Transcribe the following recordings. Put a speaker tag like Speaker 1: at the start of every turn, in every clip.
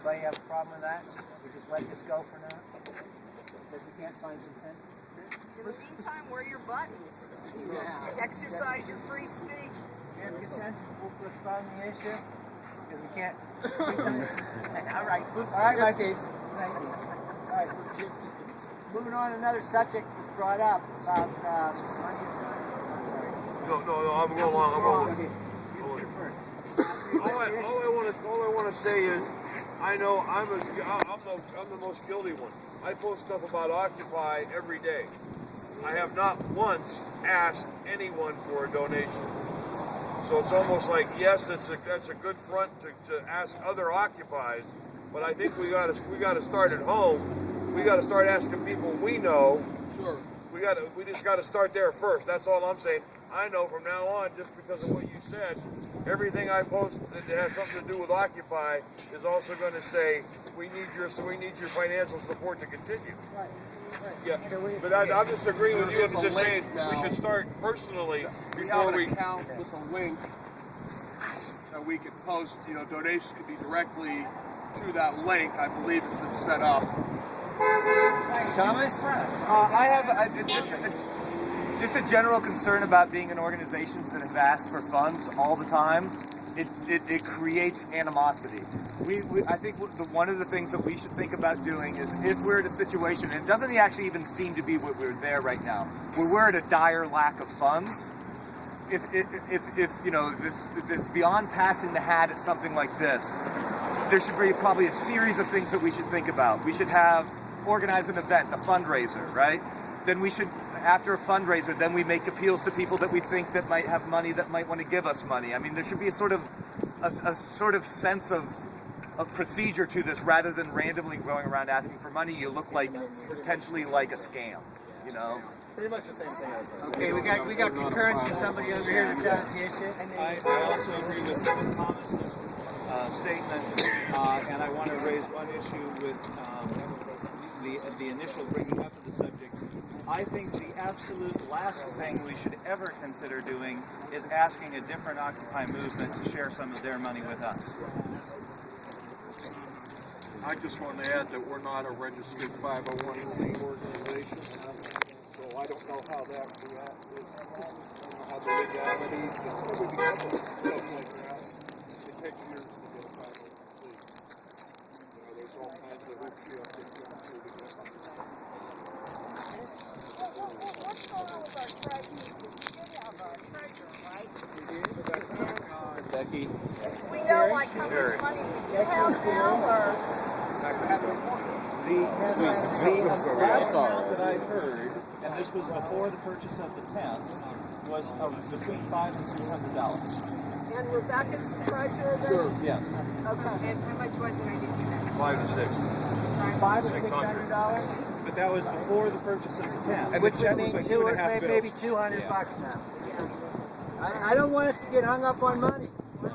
Speaker 1: Anybody have a problem with that? We just let this go for now? Because we can't find consensus?
Speaker 2: In the meantime, wear your buttons. Exercise your free speech.
Speaker 1: We have consensus, we'll postpone the issue, because we can't. All right, my peeps. All right. Moving on, another subject was brought up about
Speaker 3: No, I'm going along.
Speaker 1: You're first.
Speaker 3: All I want to say is, I know I'm the most guilty one. I post stuff about Occupy every day. I have not once asked anyone for a donation. So it's almost like, yes, that's a good front to ask other Occupies, but I think we got to start at home. We got to start asking people we know.
Speaker 4: Sure.
Speaker 3: We just got to start there first. That's all I'm saying. I know from now on, just because of what you said, everything I post that has something to do with Occupy is also going to say we need your financial support to continue.
Speaker 1: Right.
Speaker 3: Yeah, but I'm just agreeing with you. I'm just saying we should start personally before we.
Speaker 4: Account with a link that we can post. Donations can be directly to that link. I believe it's been set up.
Speaker 1: Thomas?
Speaker 5: I have just a general concern about being in organizations that have asked for funds all the time. It creates animosity. I think one of the things that we should think about doing is, if we're in a situation, and it doesn't actually even seem to be what we're there right now, where we're at a dire lack of funds. If it's beyond passing the hat at something like this, there should be probably a series of things that we should think about. We should organize an event, a fundraiser, right? Then we should, after a fundraiser, then we make appeals to people that we think that might have money, that might want to give us money. I mean, there should be a sort of sense of procedure to this, rather than randomly going around asking for money. You look like potentially like a scam,
Speaker 4: Pretty much the same thing.
Speaker 1: Okay, we got concurrence from somebody over here that does the issue.
Speaker 6: I also agree with Thomas's statement, and I want to raise one issue with the initial bringing up of the subject. I think the absolute last thing we should ever consider doing is asking a different Occupy movement to share some of their money with us.
Speaker 4: I just want to add that we're not a registered 501c organization, so I don't know how that reacts. How the legality, everything else, stuff like that. It takes years to get a 501c. There's all kinds of hoops you have to jump through to get one.
Speaker 2: What's going on with our treasurer? We did have a treasurer, right?
Speaker 4: Becky.
Speaker 2: We know like how much money we do have now, or
Speaker 6: The last amount that I heard, and this was before the purchase of the tent, was between $500 and $600.
Speaker 2: and Rebecca's the treasurer then?
Speaker 4: Sure.
Speaker 6: Yes.
Speaker 2: Okay. And how much was it? I didn't hear that.
Speaker 3: 5 to 6.
Speaker 1: $500 or $600,
Speaker 6: But that was before the purchase of the tent.
Speaker 1: which I mean, maybe $200 now. I don't want us to get hung up on money.
Speaker 6: We're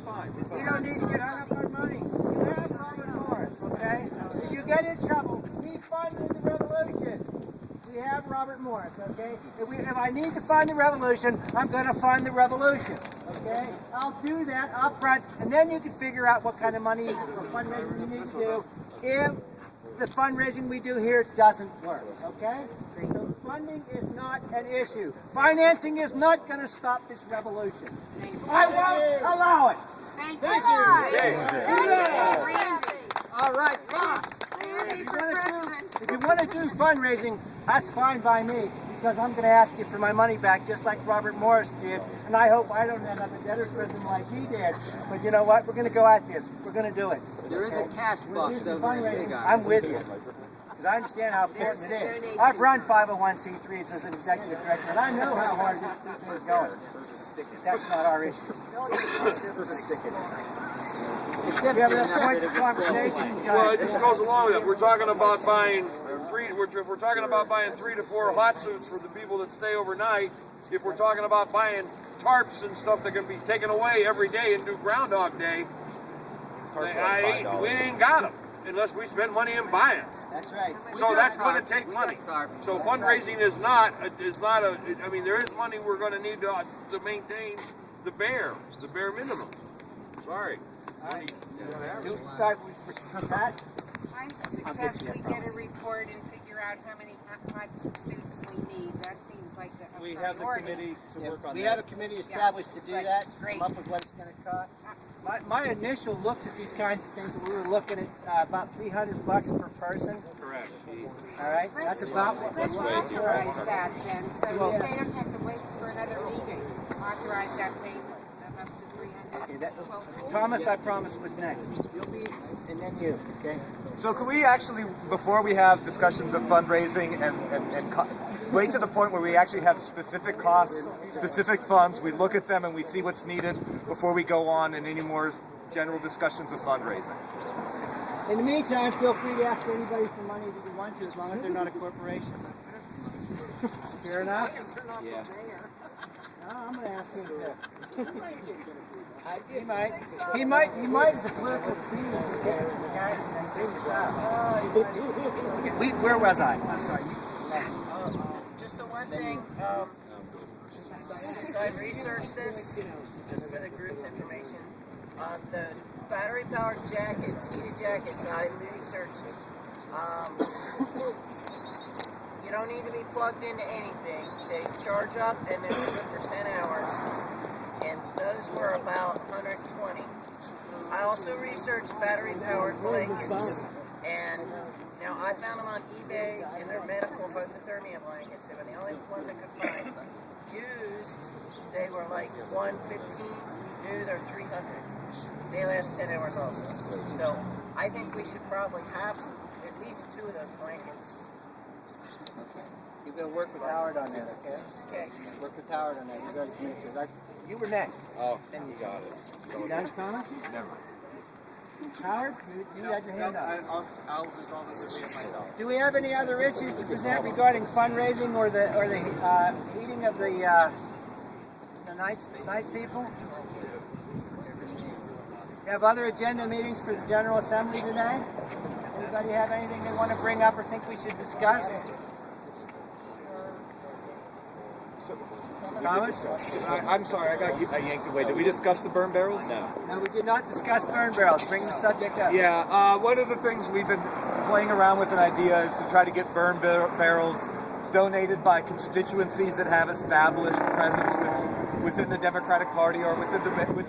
Speaker 6: fine.
Speaker 1: You don't need to get hung up on money. You have Robert Morris, okay? If you get in trouble, we funded the revolution. We have Robert Morris, okay? If I need to fund the revolution, I'm going to fund the revolution, okay? I'll do that up front, and then you can figure out what kind of money or fundraising you need to do if the fundraising we do here doesn't work, okay? So funding is not an issue. Financing is not going to stop this revolution. I won't allow it.
Speaker 2: Thank you.
Speaker 1: All right, folks. If you want to do fundraising, that's fine by me, because I'm going to ask you for my money back, just like Robert Morris did, and I hope I don't end up in debtor's prison like he did. But you know what? We're going to go at this. We're going to do it.
Speaker 7: There is a cash box over there, big
Speaker 1: I'm with you, because I understand how important it is. I've run 501c3s as an executive director, and I know how hard this thing is going. That's not our issue.
Speaker 7: Except
Speaker 1: Yeah, but that's points of conversation.
Speaker 3: Well, it just goes along with it. We're talking about buying if we're talking about buying 3 to 4 hot suits for the people that stay overnight, if we're talking about buying tarps and stuff that can be taken away every day and do Groundhog Day, we ain't got them unless we spend money in buying.
Speaker 1: That's right.
Speaker 3: So that's going to take money. So fundraising is not a. I mean, there is money we're going to need to maintain the bare minimum. Sorry.
Speaker 1: You start with Pat.
Speaker 2: I suggest we get a report and figure out how much suits we need. That seems like a
Speaker 6: We have the
Speaker 2: priority.
Speaker 6: committee to work on
Speaker 1: We
Speaker 6: that.
Speaker 1: have a committee established to do
Speaker 2: Right.
Speaker 1: that,
Speaker 2: Great.
Speaker 1: come up with what it's going to cost. My initial looks at these kinds of things, we were looking at about $300 per person.
Speaker 6: Correct.
Speaker 1: All right, that's about what
Speaker 2: Let's
Speaker 1: we're looking for.
Speaker 2: authorize that then, so
Speaker 1: Well,
Speaker 2: that they don't have to wait for another meeting. Authorize that payment of up to 300.
Speaker 1: Okay, Thomas, I promise, was next. You'll be, and then you, okay?
Speaker 5: So can we actually, before we have discussions of fundraising wait to the point where we actually have specific costs, specific funds, we look at them and we see what's needed before we go on in any more general discussions of fundraising?
Speaker 1: In the meantime, feel free to ask anybody for money that you want to, as long as they're not a corporation. Fair enough?
Speaker 7: Yeah.
Speaker 1: No, I'm going to ask him to. He might as a political student get some cash and bring this up. Where was I? I'm sorry.
Speaker 8: Just the one thing, since I researched this, just for the group's information, the battery-powered jackets, heated jackets, I researched. You don't need to be plugged into anything. They charge up and they're good for 10 hours. And those were about $120. I also researched battery-powered blankets, and now I found them on eBay, and they're medical hypothermia blankets. They were the only ones I could find. Used, they were like $115. New, they're $300. They last 10 hours also. So I think we should probably have at least 2 of those blankets.
Speaker 1: You're going to work with Howard on that, okay?
Speaker 8: Okay.
Speaker 1: Work with Howard on that. You guys make sure. You were next.
Speaker 4: Oh, you got it.
Speaker 1: You done, Thomas?
Speaker 4: Never.
Speaker 1: Howard, you had your hand up.
Speaker 6: I'll resolve it with myself.
Speaker 1: Do we have any other issues to present regarding fundraising or the heating of the night people? We have other agenda meetings for the General Assembly today. Anybody have anything they want to bring up or think we should discuss? Thomas?
Speaker 5: I'm sorry, I got yanked away. Did we discuss the burn barrels?
Speaker 1: No, we did not discuss burn barrels. Bring the subject up.
Speaker 5: Yeah, one of the things we've been playing around with an idea is to try to get burn barrels donated by constituencies that have established presence within the Democratic Party or with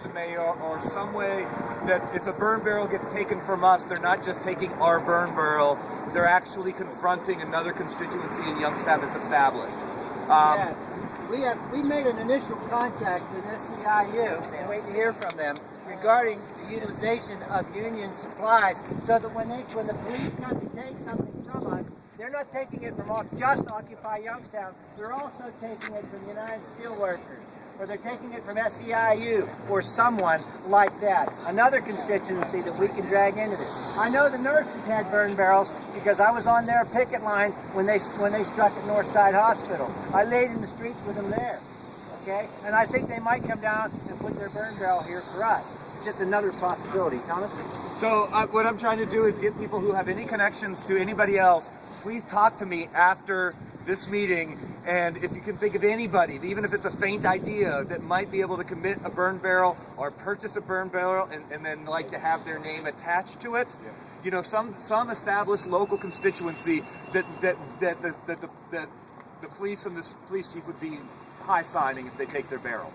Speaker 5: the mayor or some way that if a burn barrel gets taken from us, they're not just taking our burn barrel, they're actually confronting another constituency in Youngstown that's established.
Speaker 1: We made an initial contact with SEIU and wait to hear from them regarding the utilization of union supplies, so that when the police come to take something from us, they're not taking it from just Occupy Youngstown. They're also taking it from the United Steelworkers, or they're taking it from SEIU or someone like that, another constituency that we can drag into this. I know the nurses had burn barrels because I was on their picket line when they struck at Northside Hospital. I laid in the streets with them there, okay? And I think they might come down and put their burn barrel here for us. It's just another possibility. Thomas?
Speaker 5: So what I'm trying to do is get people who have any connections to anybody else, please talk to me after this meeting, and if you can think of anybody, even if it's a faint idea, that might be able to commit a burn barrel or purchase a burn barrel and then like to have their name attached to it. You know, some established local constituency that the police and the police chief would be high signing if they take their barrel.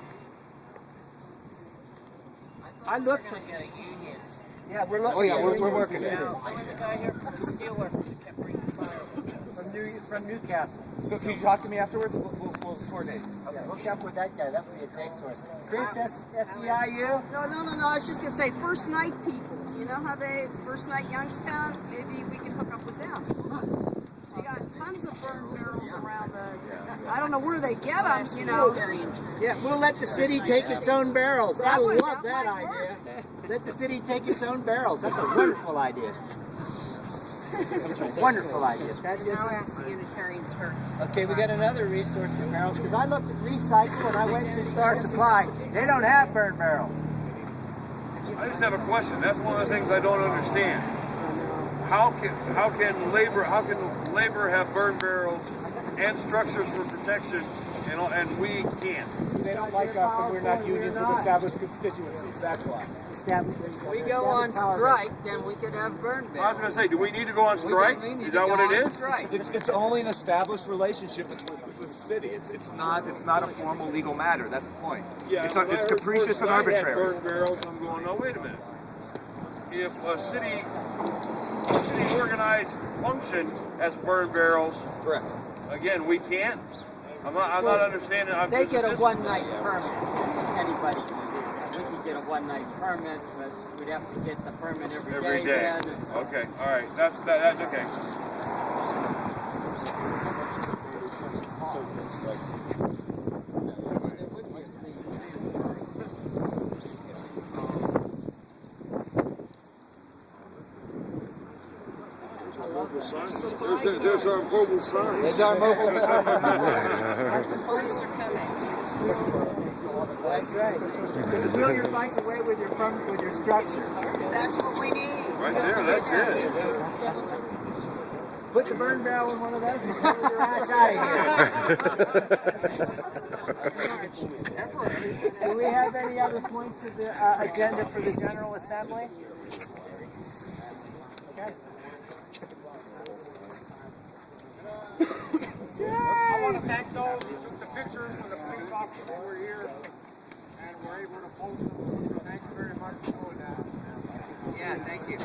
Speaker 8: I looked for a union.
Speaker 1: Yeah, we're looking.
Speaker 5: Oh yeah, we're working it.
Speaker 8: Now, there was a guy here from the steelworkers who kept bringing fire.
Speaker 1: From Newcastle.
Speaker 5: So can you talk to me afterwards? We'll coordinate.
Speaker 1: Okay, hook up with that guy. That would be a great source. Chris, SEIU?
Speaker 2: No. I was just going to say, first night people. You know how first night Youngstown? Maybe we can hook up with them. They got tons of burn barrels around I don't know where they get them, you know.
Speaker 1: Yeah, we'll let the city take its own barrels. I love that
Speaker 2: might
Speaker 1: idea. Let the city take its own barrels. That's a wonderful idea. Wonderful idea. That is
Speaker 2: Now ask the Unitarians first.
Speaker 1: okay, we got another resource for barrels, because I looked at Recycle and I went to Star Supply. They don't have burn barrels.
Speaker 3: I just have a question. That's one of the things I don't understand. How can labor have burn barrels and structures for protection and we can't.
Speaker 1: They don't like us and we're not unions with established constituencies. That's why.
Speaker 7: We go on strike, then we could have burn
Speaker 3: I was
Speaker 7: barrels.
Speaker 3: going to say, do we need to go on strike?
Speaker 7: We need
Speaker 3: Is
Speaker 7: to
Speaker 3: that
Speaker 7: go
Speaker 3: what it
Speaker 7: on
Speaker 3: is?
Speaker 7: strike.
Speaker 5: It's only an established relationship with the city. It's not a formal legal matter. That's the point. It's capricious and arbitrary.
Speaker 3: Burn barrels. I'm going. No, wait a minute. If a city organized function has burn barrels,
Speaker 4: Correct.
Speaker 3: again, we can't. I'm not understanding.
Speaker 7: They get a one-night permit. Anybody can do that. We can get a one-night permit, but we'd have to get the permit every day. Then, and so
Speaker 3: Okay. All right. That's okay.
Speaker 4: There's our mobile sign.
Speaker 7: There's our mobile
Speaker 8: Police are coming.
Speaker 1: That's right. Just know you're fighting away with your structure.
Speaker 8: That's what we need.
Speaker 3: Right there. That's it.
Speaker 1: Put the burn barrel in one of those and pull your ass out of here. Do we have any other points of the agenda for the General Assembly? Okay.
Speaker 9: I want to thank those who took the pictures with the police officers who were here and were able to post them. Thank you very much for doing that.
Speaker 7: yeah, thank you.